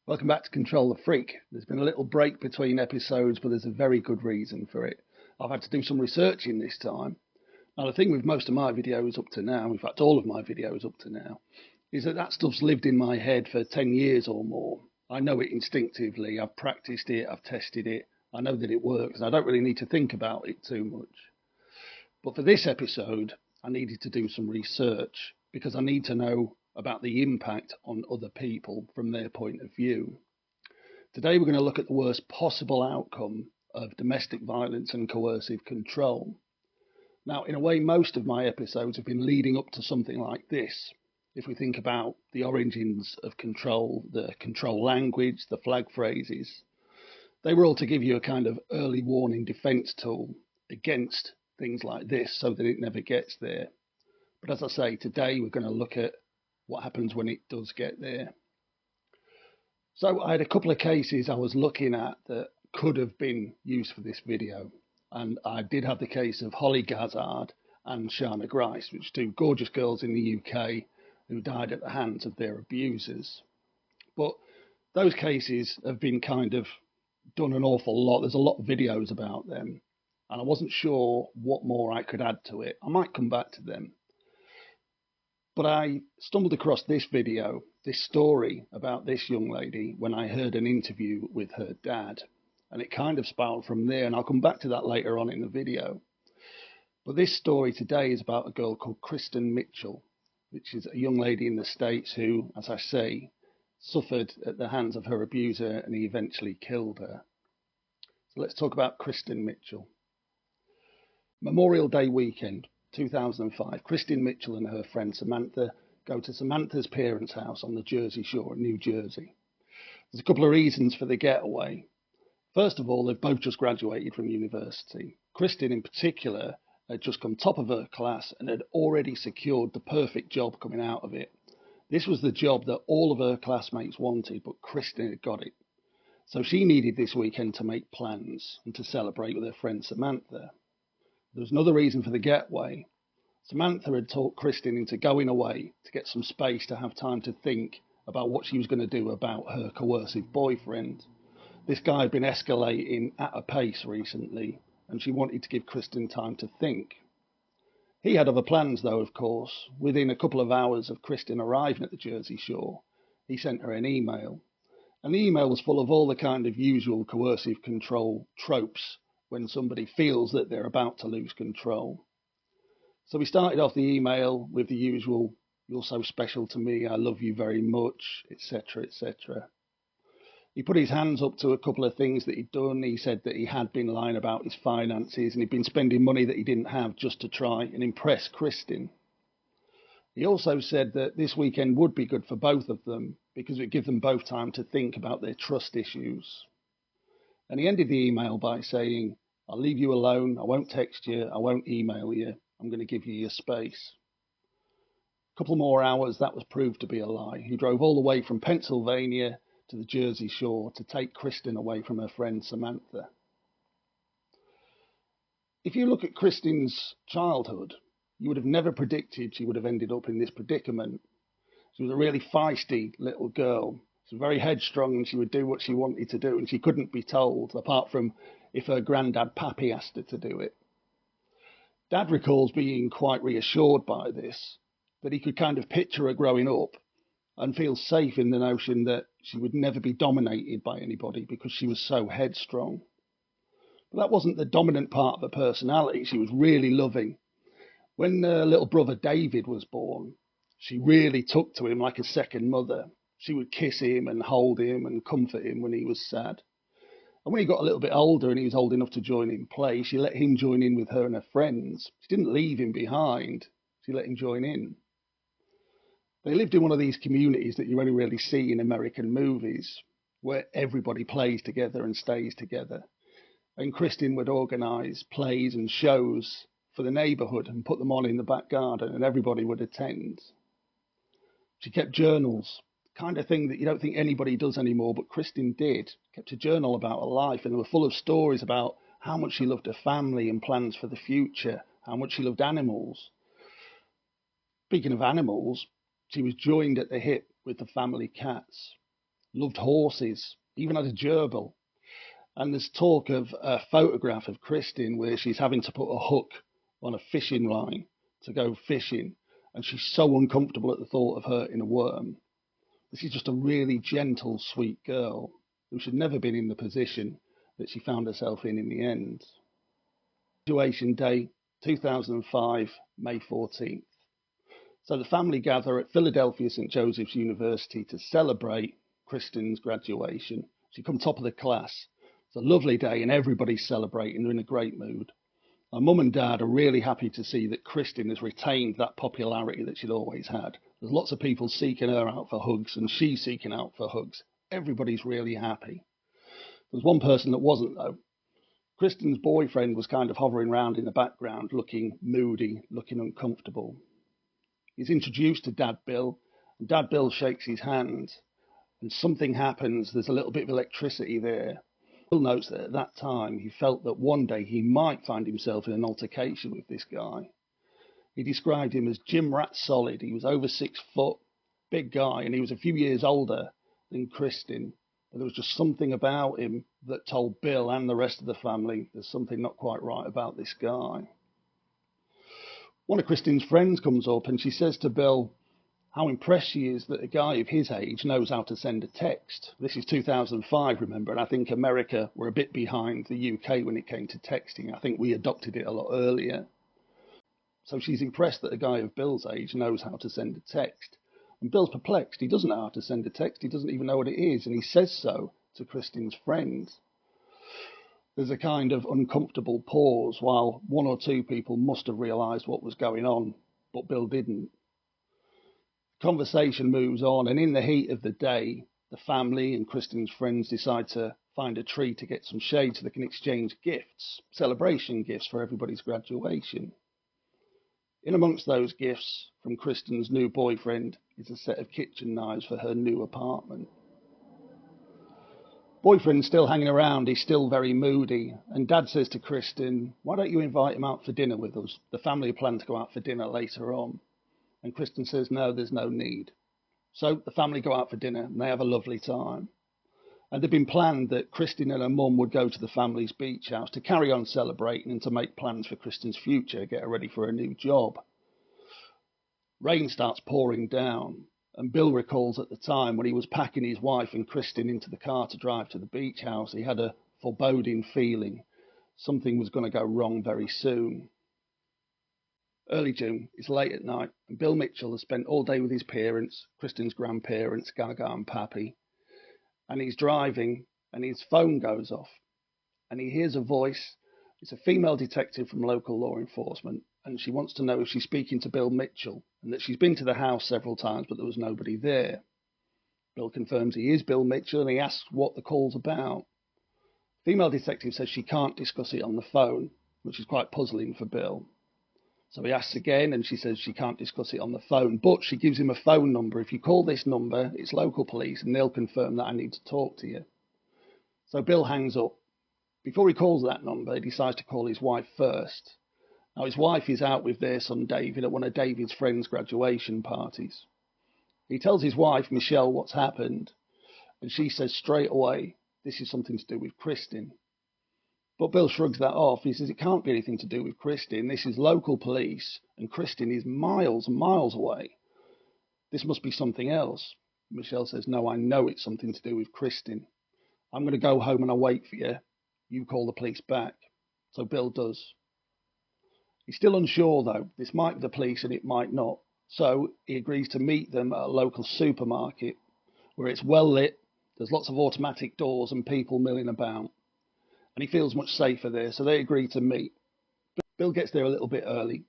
Welcome back to Control the Freak. There's been a little break between episodes, but there's a very good reason for it. I've had to do some researching this time. Now, the thing with most of my videos up to now, in fact, all of my videos up to now, is that stuff's lived in my head for 10 years or more. I know it instinctively. I've practiced it. I've tested it. I know that it works. I don't really need to think about it too much. But for this episode, I needed to do some research because I need to know about the impact on other people from their point of view. Today we're going to look at the worst possible outcome of domestic violence and coercive control. Now, in a way, most of my episodes have been leading up to something like this. If we think about the origins of control, the control language, the flag phrases, they were all to give you a kind of early warning defense tool against things like this so that it never gets there. But as I say, today we're going to look at what happens when it does get there. So I had a couple of cases I was looking at that could have been used for this video. And I did have the case of Holly Gazzard and Shana Grice, which are two gorgeous girls in the UK who died at the hands of their abusers. But those cases have been kind of done an awful lot. There's a lot of videos about them. And I wasn't sure what more I could add to it. I might come back to them. But I stumbled across this video, this story about this young lady when I heard an interview with her dad. And it kind of spiraled from there, and I'll come back to that later on in the video. But this story today is about a girl called Kristin Mitchell, which is a young lady in the States who, as I say, suffered at the hands of her abuser and he eventually killed her. So let's talk about Kristin Mitchell. Memorial Day weekend, 2005, Kristin Mitchell and her friend Samantha go to Samantha's parents' house on the Jersey Shore in New Jersey. There's a couple of reasons for the getaway. First of all, they've both just graduated from university. Kristin in particular had just come top of her class and had already secured the perfect job coming out of it. This was the job that all of her classmates wanted, but Kristin had got it. So she needed this weekend to make plans and to celebrate with her friend Samantha. There was another reason for the getaway. Samantha had talked Kristin into going away to get some space to have time to think about what she was going to do about her coercive boyfriend. This guy had been escalating at a pace recently, and she wanted to give Kristin time to think. He had other plans, though, of course. Within a couple of hours of Kristin arriving at the Jersey Shore, he sent her an email. And the email was full of all the kind of usual coercive control tropes when somebody feels that they're about to lose control. So we started off the email with the usual, "You're so special to me, I love you very much," etc., etc. He put his hands up to a couple of things that he'd done. He said that he had been lying about his finances and he'd been spending money that he didn't have just to try and impress Kristin. He also said that this weekend would be good for both of them because it would give them both time to think about their trust issues. And he ended the email by saying, "I'll leave you alone. I won't text you. I won't email you. I'm going to give you your space." A couple more hours, that was proved to be a lie. He drove all the way from Pennsylvania to the Jersey Shore to take Kristin away from her friend Samantha. If you look at Kristin's childhood, you would have never predicted she would have ended up in this predicament. She was a really feisty little girl. She was very headstrong and she would do what she wanted to do and she couldn't be told, apart from if her granddad Pappy asked her to do it. Dad recalls being quite reassured by this, that he could kind of picture her growing up and feel safe in the notion that she would never be dominated by anybody because she was so headstrong. But that wasn't the dominant part of her personality. She was really loving. When her little brother David was born, she really took to him like a second mother. She would kiss him and hold him and comfort him when he was sad. And when he got a little bit older and he was old enough to join in play, she let him join in with her and her friends. She didn't leave him behind. She let him join in. They lived in one of these communities that you only really see in American movies, where everybody plays together and stays together. And Kristin would organise plays and shows for the neighbourhood and put them on in the back garden, and everybody would attend. She kept journals, kind of thing that you don't think anybody does anymore, but Kristin did. Kept a journal about her life, and they were full of stories about how much she loved her family and plans for the future, how much she loved animals. Speaking of animals, she was joined at the hip with the family cats. loved horses, even had a gerbil. And there's talk of a photograph of Kristin where she's having to put a hook on a fishing line to go fishing, and she's so uncomfortable at the thought of hurting a worm. This is just a really gentle, sweet girl who should never been in the position that she found herself in the end. Graduation day, 2005, May 14th. So the family gather at Philadelphia St. Joseph's University to celebrate Kristin's graduation. She come top of the class. It's a lovely day and everybody's celebrating. They're in a great mood. Her mum and dad are really happy to see that Kristin has retained that popularity that she'd always had. There's lots of people seeking her out for hugs and she's seeking out for hugs. Everybody's really happy. There's one person that wasn't, though. Kristin's boyfriend was kind of hovering around in the background, looking moody, looking uncomfortable. He's introduced to Dad Bill, and Dad Bill shakes his hand, and something happens. There's a little bit of electricity there. Bill notes that at that time he felt that one day he might find himself in an altercation with this guy. He described him as Jim Rat Solid. He was over 6 foot, big guy, and he was a few years older than Kristin. But there was just something about him that told Bill and the rest of the family there's something not quite right about this guy. One of Kristin's friends comes up and she says to Bill how impressed she is that a guy of his age knows how to send a text. This is 2005, remember, and I think America were a bit behind the UK when it came to texting. I think we adopted it a lot earlier. So she's impressed that a guy of Bill's age knows how to send a text. And Bill's perplexed. He doesn't know how to send a text. He doesn't even know what it is. And he says so to Kristin's friend. There's a kind of uncomfortable pause while one or two people must have realised what was going on, but Bill didn't. Conversation moves on, and in the heat of the day, the family and Kristin's friends decide to find a tree to get some shade so they can exchange gifts, celebration gifts for everybody's graduation. In amongst those gifts from Kristin's new boyfriend is a set of kitchen knives for her new apartment. Boyfriend's still hanging around, he's still very moody, and Dad says to Kristin, why don't you invite him out for dinner with us? The family plan to go out for dinner later on. And Kristin says, no, there's no need. So the family go out for dinner and they have a lovely time. And they'd been planned that Kristin and her mum would go to the family's beach house to carry on celebrating and to make plans for Kristin's future, get her ready for a new job. Rain starts pouring down. And Bill recalls at the time when he was packing his wife and Kristin into the car to drive to the beach house, he had a foreboding feeling something was going to go wrong very soon. Early June, it's late at night, and Bill Mitchell has spent all day with his parents, Kristin's grandparents, Gaga and Pappy, and he's driving, and his phone goes off, and he hears a voice. It's a female detective from local law enforcement, and she wants to know if she's speaking to Bill Mitchell, and that she's been to the house several times, but there was nobody there. Bill confirms he is Bill Mitchell, and he asks what the call's about. Female detective says she can't discuss it on the phone, which is quite puzzling for Bill. So he asks again, and she says she can't discuss it on the phone, but she gives him a phone number. If you call this number, it's local police, and they'll confirm that I need to talk to you. So Bill hangs up. Before he calls that number, he decides to call his wife first. Now, his wife is out with their son David at one of David's friends' graduation parties. He tells his wife, Michelle, what's happened, and she says straight away, this is something to do with Kristin. But Bill shrugs that off. He says it can't be anything to do with Kristin. This is local police, and Kristin is miles and miles away. This must be something else. Michelle says, no, I know it's something to do with Kristin. I'm going to go home and I'll wait for you. You call the police back. So Bill does. He's still unsure, though. This might be the police and it might not. So he agrees to meet them at a local supermarket where it's well lit, there's lots of automatic doors and people milling about. And he feels much safer there, so they agree to meet. Bill gets there a little bit early,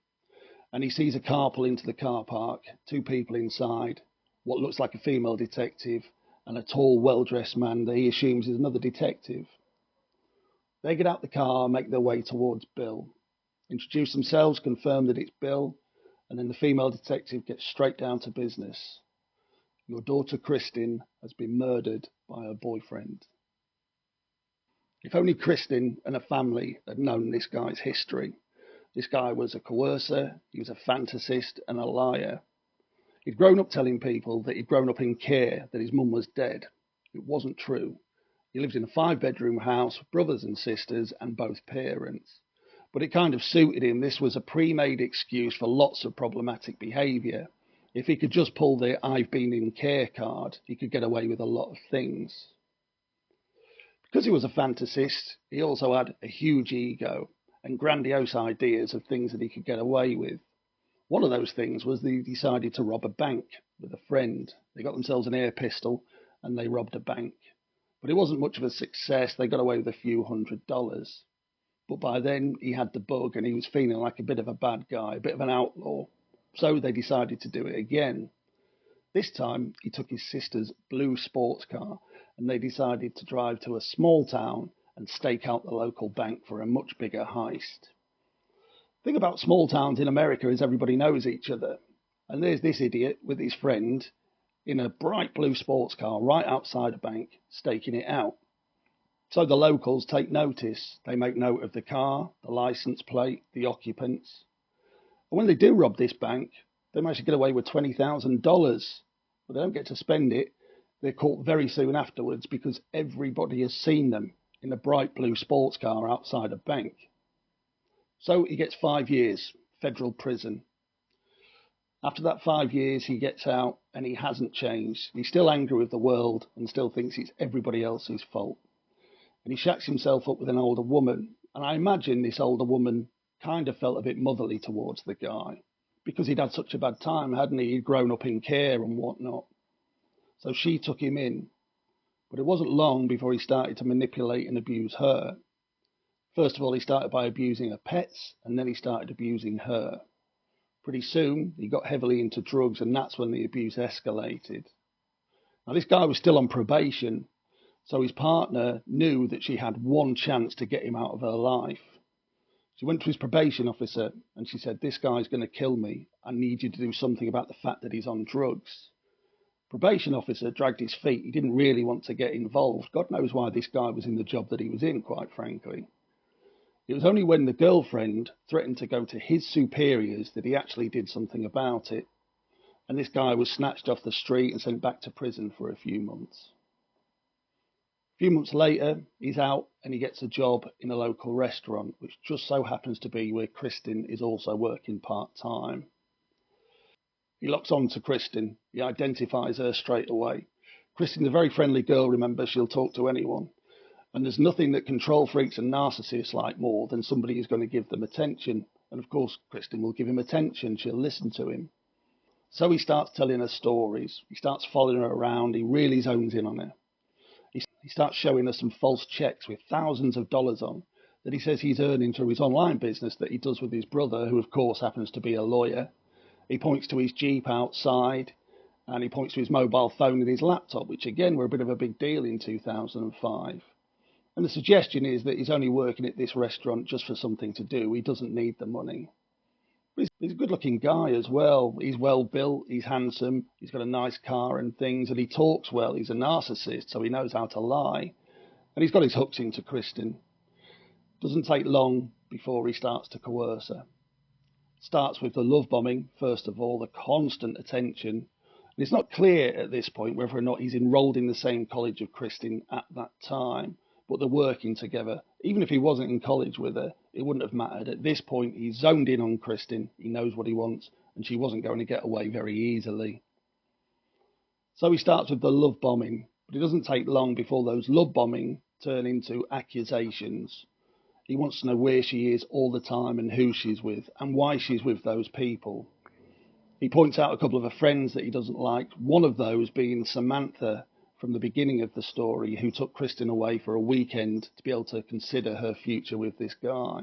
and he sees a car pull into the car park, 2 people inside, what looks like a female detective, and a tall, well-dressed man that he assumes is another detective. They get out the car and make their way towards Bill, introduce themselves, confirm that it's Bill, and then the female detective gets straight down to business. Your daughter Kristin has been murdered by her boyfriend. If only Kristin and her family had known this guy's history. This guy was a coercer, he was a fantasist and a liar. He'd grown up telling people that he'd grown up in care, that his mum was dead. It wasn't true. He lived in a 5-bedroom house with brothers and sisters and both parents. But it kind of suited him. This was a pre-made excuse for lots of problematic behaviour. If he could just pull the "I've been in care" card, he could get away with a lot of things. Because he was a fantasist, he also had a huge ego and grandiose ideas of things that he could get away with. One of those things was that he decided to rob a bank with a friend. They got themselves an air pistol and they robbed a bank. But it wasn't much of a success. They got away with a few $100s. But by then he had the bug and he was feeling like a bit of a bad guy, a bit of an outlaw. So they decided to do it again. This time he took his sister's blue sports car and they decided to drive to a small town and stake out the local bank for a much bigger heist. The thing about small towns in America is everybody knows each other. And there's this idiot with his friend in a bright blue sports car right outside a bank, staking it out. So the locals take notice. They make note of the car, the license plate, the occupants. And when they do rob this bank, they manage to get away with $20,000. But they don't get to spend it. They're caught very soon afterwards because everybody has seen them in a bright blue sports car outside a bank. So he gets 5 years, federal prison. After that 5 years, he gets out and he hasn't changed. He's still angry with the world and still thinks it's everybody else's fault. And he shacks himself up with an older woman. And I imagine this older woman kind of felt a bit motherly towards the guy because he'd had such a bad time, hadn't he? He'd grown up in care and whatnot. So she took him in. But it wasn't long before he started to manipulate and abuse her. First of all, he started by abusing her pets, and then he started abusing her. Pretty soon, he got heavily into drugs, and that's when the abuse escalated. Now, this guy was still on probation, so his partner knew that she had one chance to get him out of her life. She went to his probation officer, and she said, "This guy's going to kill me. I need you to do something about the fact that he's on drugs." Probation officer dragged his feet. He didn't really want to get involved. God knows why this guy was in the job that he was in, quite frankly. It was only when the girlfriend threatened to go to his superiors that he actually did something about it. And this guy was snatched off the street and sent back to prison for a few months. A few months later, he's out and he gets a job in a local restaurant, which just so happens to be where Kristin is also working part-time. He locks on to Kristin. He identifies her straight away. Kristin's a very friendly girl, remember, she'll talk to anyone. And there's nothing that control freaks and narcissists like more than somebody who's going to give them attention. And of course, Kristin will give him attention. She'll listen to him. So he starts telling her stories. He starts following her around. He really zones in on her. He starts showing her some false checks with thousands of dollars on that he says he's earning through his online business that he does with his brother, who of course happens to be a lawyer. He points to his Jeep outside, and he points to his mobile phone and his laptop, which again were a bit of a big deal in 2005. And the suggestion is that he's only working at this restaurant just for something to do. He doesn't need the money. He's a good-looking guy as well. He's well-built, he's handsome, he's got a nice car and things, and he talks well. He's a narcissist, so he knows how to lie. And he's got his hooks into Kristin. Doesn't take long before he starts to coerce her. Starts with the love bombing, first of all, the constant attention. And it's not clear at this point whether or not he's enrolled in the same college of Kristin at that time, but they're working together. Even if he wasn't in college with her, it wouldn't have mattered. At this point, he's zoned in on Kristin. He knows what he wants, and she wasn't going to get away very easily. So he starts with the love bombing, but it doesn't take long before those love bombing turn into accusations. He wants to know where she is all the time and who she's with and why she's with those people. He points out a couple of her friends that he doesn't like, one of those being Samantha from the beginning of the story, who took Kristin away for a weekend to be able to consider her future with this guy.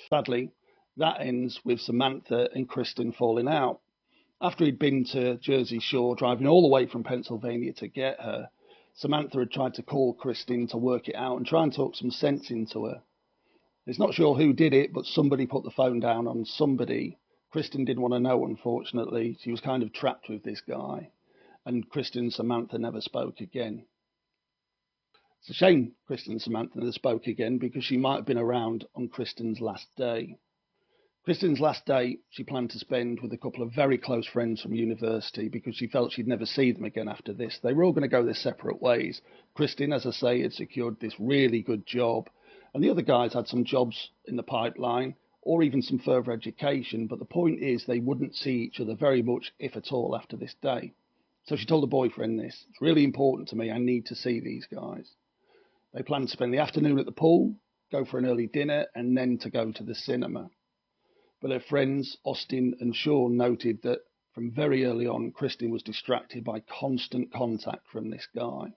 Sadly, that ends with Samantha and Kristin falling out. After he'd been to Jersey Shore, driving all the way from Pennsylvania to get her, Samantha had tried to call Kristin to work it out and try and talk some sense into her. It's not sure who did it, but somebody put the phone down on somebody. Kristin didn't want to know, unfortunately. She was kind of trapped with this guy. And Kristin and Samantha never spoke again. It's a shame Kristin and Samantha never spoke again because she might have been around on Kristin's last day. Kristin's last day she planned to spend with a couple of very close friends from university because she felt she'd never see them again after this. They were all going to go their separate ways. Kristin, as I say, had secured this really good job, and the other guys had some jobs in the pipeline or even some further education, but the point is they wouldn't see each other very much, if at all, after this day. So she told the boyfriend this: "It's really important to me, I need to see these guys." They planned to spend the afternoon at the pool, go for an early dinner, and then to go to the cinema. But her friends, Austin and Sean, noted that from very early on, Kristin was distracted by constant contact from this guy.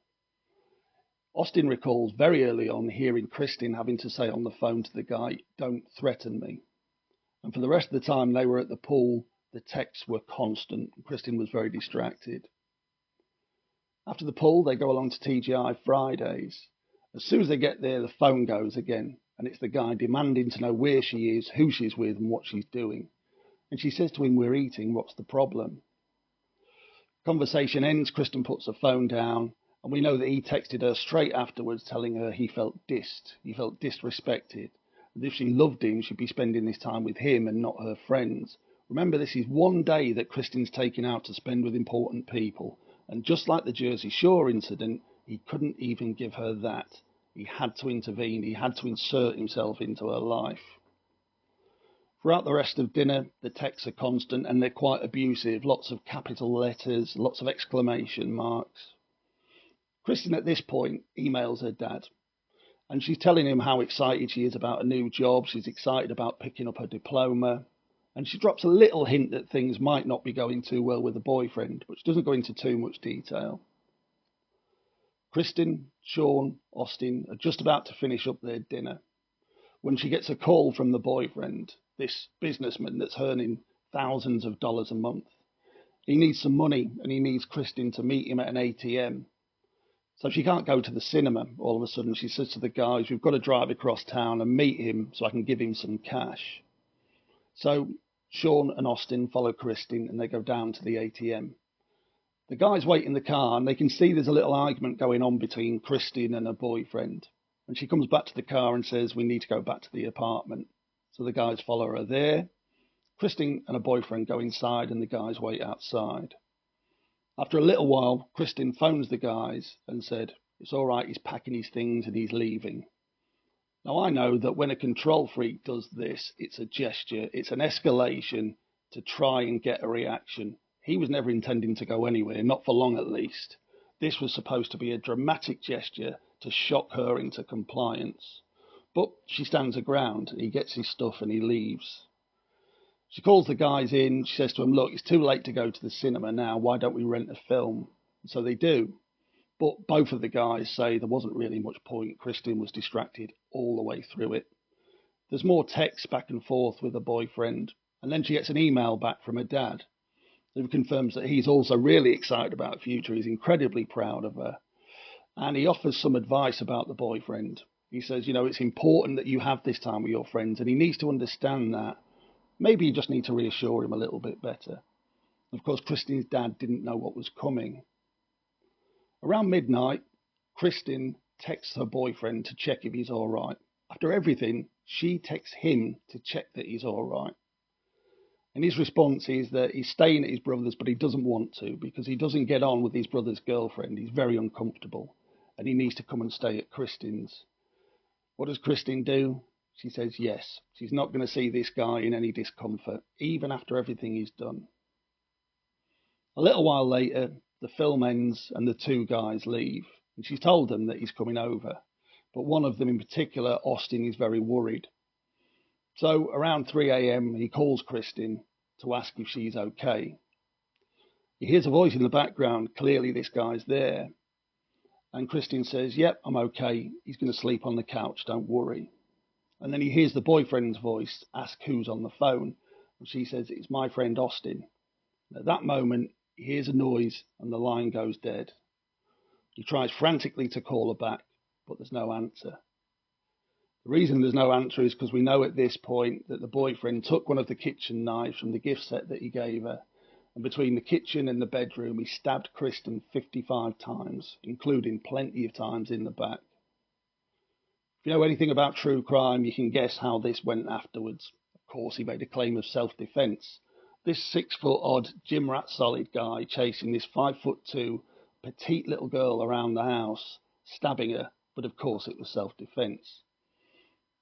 Austin recalls very early on hearing Kristin having to say on the phone to the guy, "Don't threaten me." And for the rest of the time they were at the pool, the texts were constant. Kristin was very distracted. After the pool, they go along to TGI Fridays. As soon as they get there, the phone goes again, and it's the guy demanding to know where she is, who she's with, and what she's doing. And she says to him, "We're eating, what's the problem?" Conversation ends, Kristin puts the phone down, and we know that he texted her straight afterwards telling her he felt disrespected, and if she loved him, she'd be spending this time with him and not her friends. Remember, this is one day that Kristin's taken out to spend with important people, and just like the Jersey Shore incident, he couldn't even give her that. He had to intervene. He had to insert himself into her life. Throughout the rest of dinner, the texts are constant and they're quite abusive. Lots of capital letters, lots of exclamation marks. Kristin at this point emails her dad, and she's telling him how excited she is about a new job. She's excited about picking up her diploma, and she drops a little hint that things might not be going too well with the boyfriend, but she doesn't go into too much detail. Kristin, Sean, Austin are just about to finish up their dinner when she gets a call from the boyfriend, this businessman that's earning thousands of dollars a month. He needs some money and he needs Kristin to meet him at an ATM. So she can't go to the cinema. All of a sudden she says to the guys, "We've got to drive across town and meet him so I can give him some cash." So Sean and Austin follow Kristin and they go down to the ATM. The guys wait in the car and they can see there's a little argument going on between Kristin and her boyfriend. And she comes back to the car and says, "We need to go back to the apartment." So the guys follow her there. Kristin and her boyfriend go inside and the guys wait outside. After a little while, Kristin phones the guys and said, "It's all right, he's packing his things and he's leaving." Now I know that when a control freak does this, it's a gesture, it's an escalation to try and get a reaction. He was never intending to go anywhere, not for long at least. This was supposed to be a dramatic gesture to shock her into compliance. But she stands her ground, and he gets his stuff and he leaves. She calls the guys in, she says to them, "Look, it's too late to go to the cinema now, why don't we rent a film?" So they do. But both of the guys say there wasn't really much point. Kristin was distracted all the way through it. There's more text back and forth with her boyfriend, and then she gets an email back from her dad who confirms that he's also really excited about the future. He's incredibly proud of her. And he offers some advice about the boyfriend. He says, it's important that you have this time with your friends, and he needs to understand that. Maybe you just need to reassure him a little bit better. Of course, Kristin's dad didn't know what was coming. Around midnight, Kristin texts her boyfriend to check if he's all right. After everything, she texts him to check that he's all right. And his response is that he's staying at his brother's, but he doesn't want to because he doesn't get on with his brother's girlfriend. He's very uncomfortable and he needs to come and stay at Kristin's. What does Kristin do? She says yes. She's not going to see this guy in any discomfort, even after everything he's done. A little while later, the film ends and the two guys leave. And she's told them that he's coming over. But one of them in particular, Austin, is very worried. So around 3 a.m. he calls Kristin to ask if she's okay. He hears a voice in the background. Clearly this guy's there. And Kristin says, "Yep, I'm okay. He's going to sleep on the couch, don't worry." And then he hears the boyfriend's voice ask who's on the phone. And she says, "It's my friend Austin." And at that moment, he hears a noise and the line goes dead. He tries frantically to call her back, but there's no answer. The reason there's no answer is because we know at this point that the boyfriend took one of the kitchen knives from the gift set that he gave her, and between the kitchen and the bedroom he stabbed Kristin 55 times, including plenty of times in the back. If you know anything about true crime, you can guess how this went afterwards. Of course, he made a claim of self-defence. This 6-foot-odd, gym rat solid guy chasing this 5'2" petite little girl around the house, stabbing her, but of course it was self-defence.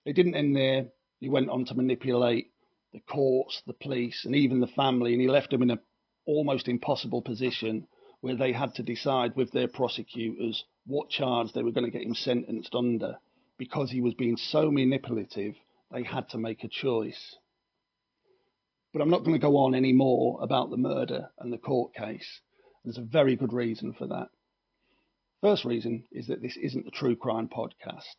It didn't end there. He went on to manipulate the courts, the police, and even the family, and he left them in an almost impossible position where they had to decide with their prosecutors what charge they were going to get him sentenced under. Because he was being so manipulative, they had to make a choice. But I'm not going to go on any more about the murder and the court case. There's a very good reason for that. First reason is that this isn't a true crime podcast.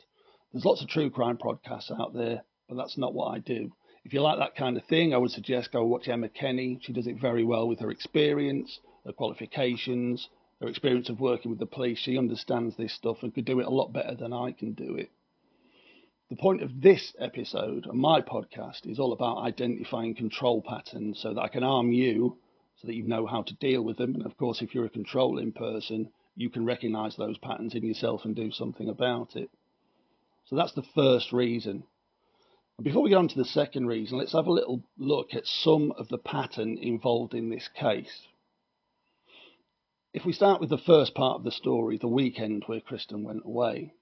There's lots of true crime podcasts out there, but that's not what I do. If you like that kind of thing, I would suggest go watch Emma Kenny. She does it very well with her experience, her qualifications, her experience of working with the police. She understands this stuff and could do it a lot better than I can do it. The point of this episode and my podcast is all about identifying control patterns so that I can arm you so that you know how to deal with them. And of course, if you're a controlling person, you can recognise those patterns in yourself and do something about it. So that's the first reason. And before we get on to the second reason, let's have a little look at some of the pattern involved in this case. If we start with the first part of the story, the weekend where Kristin went away.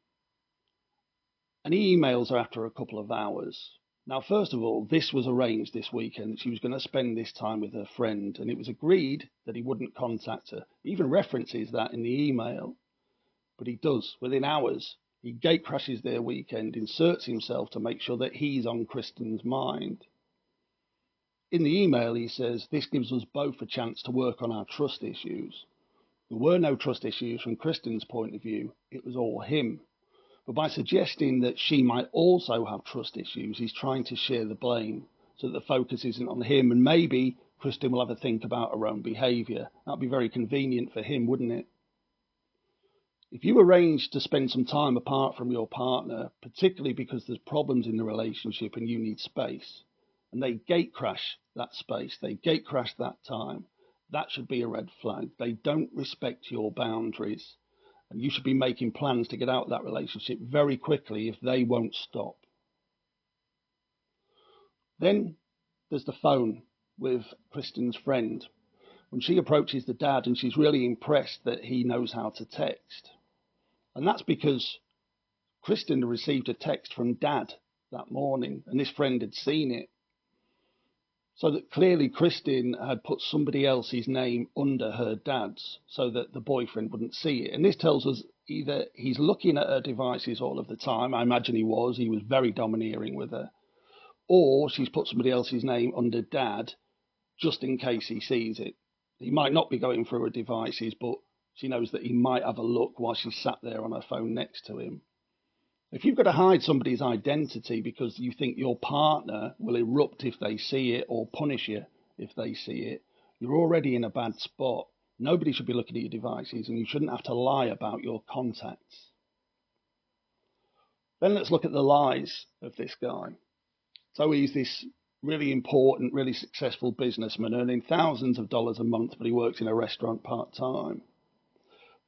And he emails her after a couple of hours. Now, first of all, this was arranged this weekend. She was going to spend this time with her friend, and it was agreed that he wouldn't contact her. He even references that in the email. But he does. Within hours, he gate crashes their weekend, inserts himself to make sure that he's on Kristin's mind. In the email, he says, this gives us both a chance to work on our trust issues. There were no trust issues from Kristin's point of view. It was all him. But by suggesting that she might also have trust issues, he's trying to share the blame so that the focus isn't on him, and maybe Kristin will have a think about her own behaviour. That'd be very convenient for him, wouldn't it? If you arrange to spend some time apart from your partner, particularly because there's problems in the relationship and you need space, and they gate crash that space, they gate crash that time, that should be a red flag. They don't respect your boundaries. And you should be making plans to get out of that relationship very quickly if they won't stop. Then there's the phone with Kristin's friend. When she approaches the dad, and she's really impressed that he knows how to text. And that's because Kristin received a text from dad that morning, and this friend had seen it. So that clearly Kristin had put somebody else's name under her dad's so that the boyfriend wouldn't see it. And this tells us either he's looking at her devices all of the time, I imagine he was very domineering with her, or she's put somebody else's name under dad just in case he sees it. He might not be going through her devices, but she knows that he might have a look while she's sat there on her phone next to him. If you've got to hide somebody's identity because you think your partner will erupt if they see it or punish you if they see it, you're already in a bad spot. Nobody should be looking at your devices, and you shouldn't have to lie about your contacts. Then let's look at the lies of this guy. So he's this really important, really successful businessman earning thousands of dollars a month, but he works in a restaurant part-time.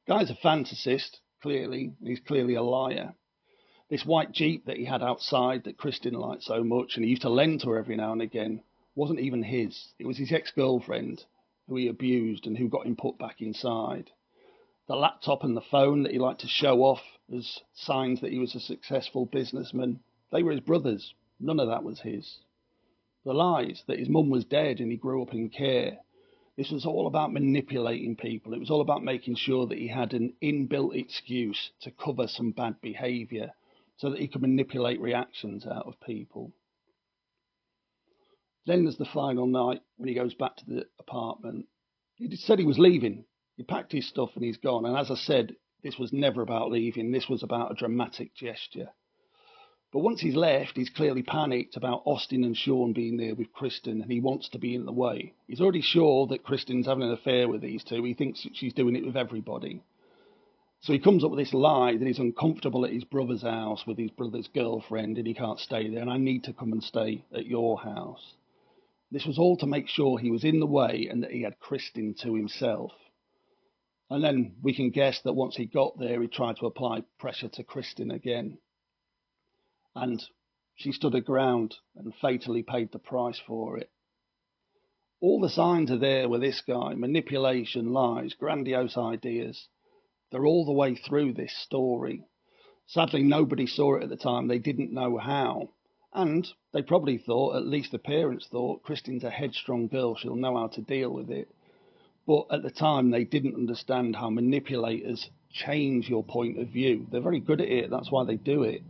Guy's a fantasist, clearly. He's clearly a liar. This white Jeep that he had outside that Kristin liked so much, and he used to lend to her every now and again, wasn't even his. It was his ex-girlfriend who he abused and who got him put back inside. The laptop and the phone that he liked to show off as signs that he was a successful businessman, they were his brother's. None of that was his. The lies that his mum was dead and he grew up in care. This was all about manipulating people. It was all about making sure that he had an inbuilt excuse to cover some bad behaviour, so that he could manipulate reactions out of people. Then there's the final night when he goes back to the apartment. He said he was leaving. He packed his stuff and he's gone. And as I said, this was never about leaving. This was about a dramatic gesture. But once he's left, he's clearly panicked about Austin and Sean being there with Kristin, and he wants to be in the way. He's already sure that Kristin's having an affair with these two. He thinks that she's doing it with everybody. So he comes up with this lie that he's uncomfortable at his brother's house with his brother's girlfriend and he can't stay there, and I need to come and stay at your house. This was all to make sure he was in the way and that he had Kristin to himself. And then we can guess that once he got there, he tried to apply pressure to Kristin again. And she stood her ground and fatally paid the price for it. All the signs are there with this guy: manipulation, lies, grandiose ideas. They're all the way through this story. Sadly, nobody saw it at the time. They didn't know how. And they probably thought, at least the parents thought, Kristin's a headstrong girl, she'll know how to deal with it. But at the time, they didn't understand how manipulators change your point of view. They're very good at it, that's why they do it.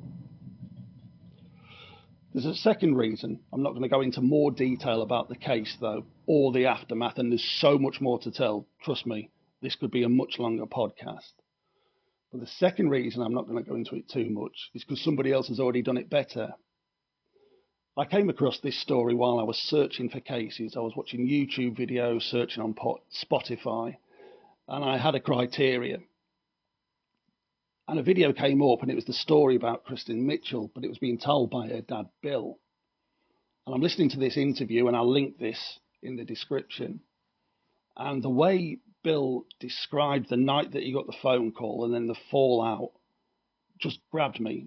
There's a second reason. I'm not going to go into more detail about the case, though, or the aftermath, and there's so much more to tell. Trust me, this could be a much longer podcast. But the second reason I'm not going to go into it too much is because somebody else has already done it better. I came across this story while I was searching for cases. I was watching YouTube videos, searching on Spotify, and I had a criteria. And a video came up, and it was the story about Kristin Mitchell, but it was being told by her dad, Bill. And I'm listening to this interview, and I'll link this in the description. And the way Bill described the night that he got the phone call and then the fallout just grabbed me.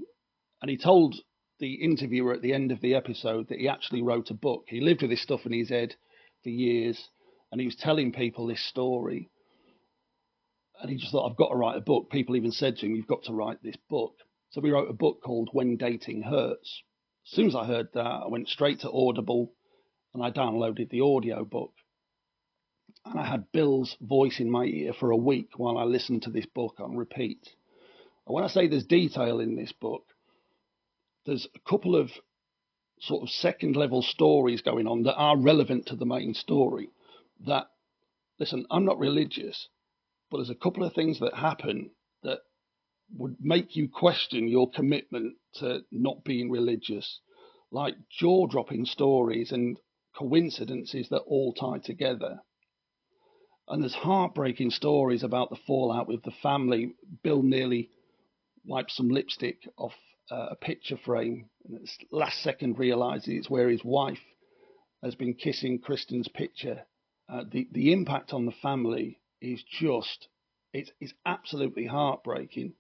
And he told the interviewer at the end of the episode that he actually wrote a book. He lived with this stuff in his head for years, and he was telling people this story. And he just thought, I've got to write a book. People even said to him, you've got to write this book. So we wrote a book called When Dating Hurts. As soon as I heard that, I went straight to Audible and I downloaded the audio book. And I had Bill's voice in my ear for a week while I listened to this book on repeat. And when I say there's detail in this book, there's a couple of sort of second level stories going on that are relevant to the main story. That, listen, I'm not religious, but there's a couple of things that happen that would make you question your commitment to not being religious, like jaw-dropping stories and coincidences that all tie together. And there's heartbreaking stories about the fallout with the family. Bill nearly wiped some lipstick off a picture frame, and at the last second realizes it's where his wife has been kissing Kristin's picture. The impact on the family is just, it's absolutely heartbreaking,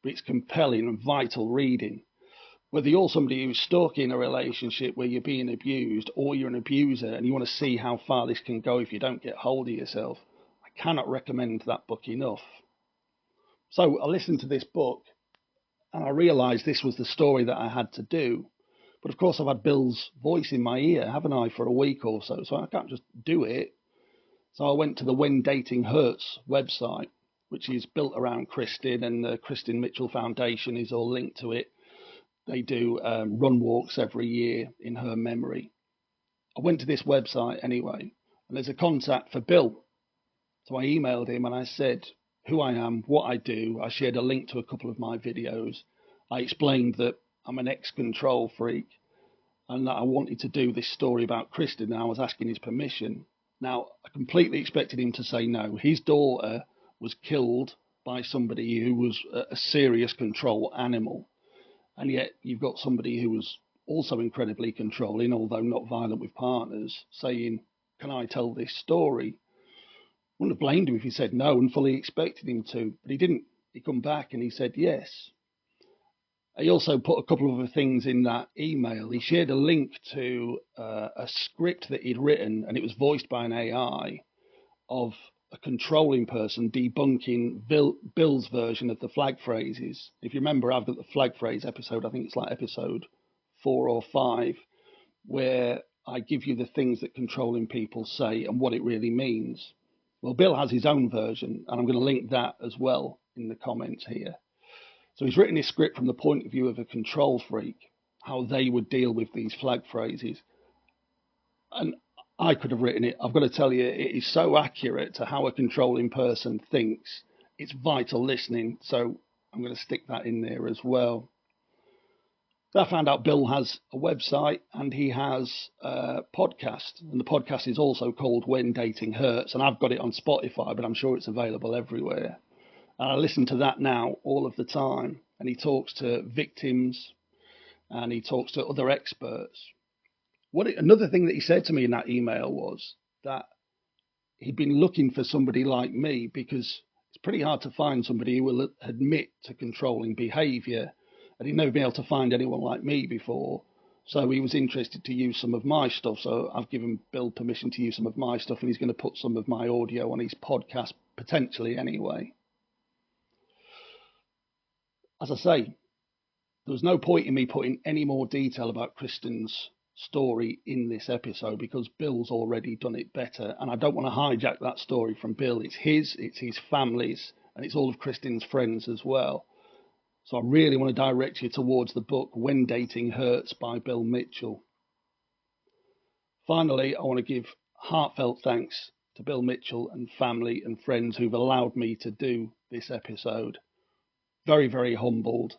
but it's compelling and vital reading. Whether you're somebody who's stuck in a relationship where you're being abused, or you're an abuser and you want to see how far this can go if you don't get hold of yourself, I cannot recommend that book enough. So I listened to this book and I realised this was the story that I had to do. But of course I've had Bill's voice in my ear, haven't I, for a week or so, so I can't just do it. So I went to the When Dating Hurts website, which is built around Kristin, and the Kristin Mitchell Foundation is all linked to it. They do run walks every year in her memory. I went to this website anyway, and there's a contact for Bill. So I emailed him and I said who I am, what I do. I shared a link to a couple of my videos. I explained that I'm an ex-control freak and that I wanted to do this story about Kristin, and I was asking his permission. Now, I completely expected him to say no. His daughter was killed by somebody who was a serious control animal. And yet you've got somebody who was also incredibly controlling, although not violent with partners, saying, can I tell this story? I wouldn't have blamed him if he said no, and fully expected him to, but he didn't. He come back and he said yes. He also put a couple of other things in that email. He shared a link to a script that he'd written, and it was voiced by an AI, of a controlling person debunking Bill's version of the flag phrases. If you remember, I've got the flag phrase episode, I think it's like episode 4 or 5, where I give you the things that controlling people say and what it really means. Well, Bill has his own version, and I'm going to link that as well in the comments here. So he's written his script from the point of view of a control freak, how they would deal with these flag phrases. And I could have written it. I've got to tell you, it is so accurate to how a controlling person thinks. It's vital listening, so I'm going to stick that in there as well. I found out Bill has a website and he has a podcast, and the podcast is also called When Dating Hurts, and I've got it on Spotify, but I'm sure it's available everywhere. And I listen to that now all of the time, and he talks to victims and he talks to other experts. Another thing that he said to me in that email was that he'd been looking for somebody like me because it's pretty hard to find somebody who will admit to controlling behaviour, and he'd never been able to find anyone like me before. So he was interested to use some of my stuff. So I've given Bill permission to use some of my stuff, and he's going to put some of my audio on his podcast, potentially anyway. As I say, there was no point in me putting any more detail about Kristin's story in this episode because Bill's already done it better, and I don't want to hijack that story from Bill. It's his family's, and it's all of Kristin's friends as well. So I really want to direct you towards the book When Dating Hurts by Bill Mitchell. Finally, I want to give heartfelt thanks to Bill Mitchell and family and friends who've allowed me to do this episode. Very, very humbled,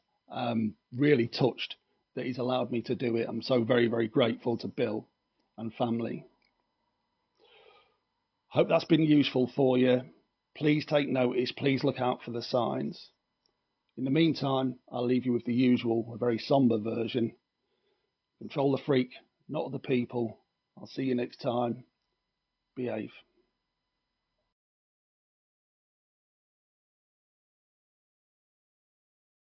really touched that he's allowed me to do it. I'm so very, very grateful to Bill and family. Hope that's been useful for you. Please take notice. Please look out for the signs. In the meantime, I'll leave you with the usual, a very somber version. Control the freak, not the people. I'll see you next time. Behave.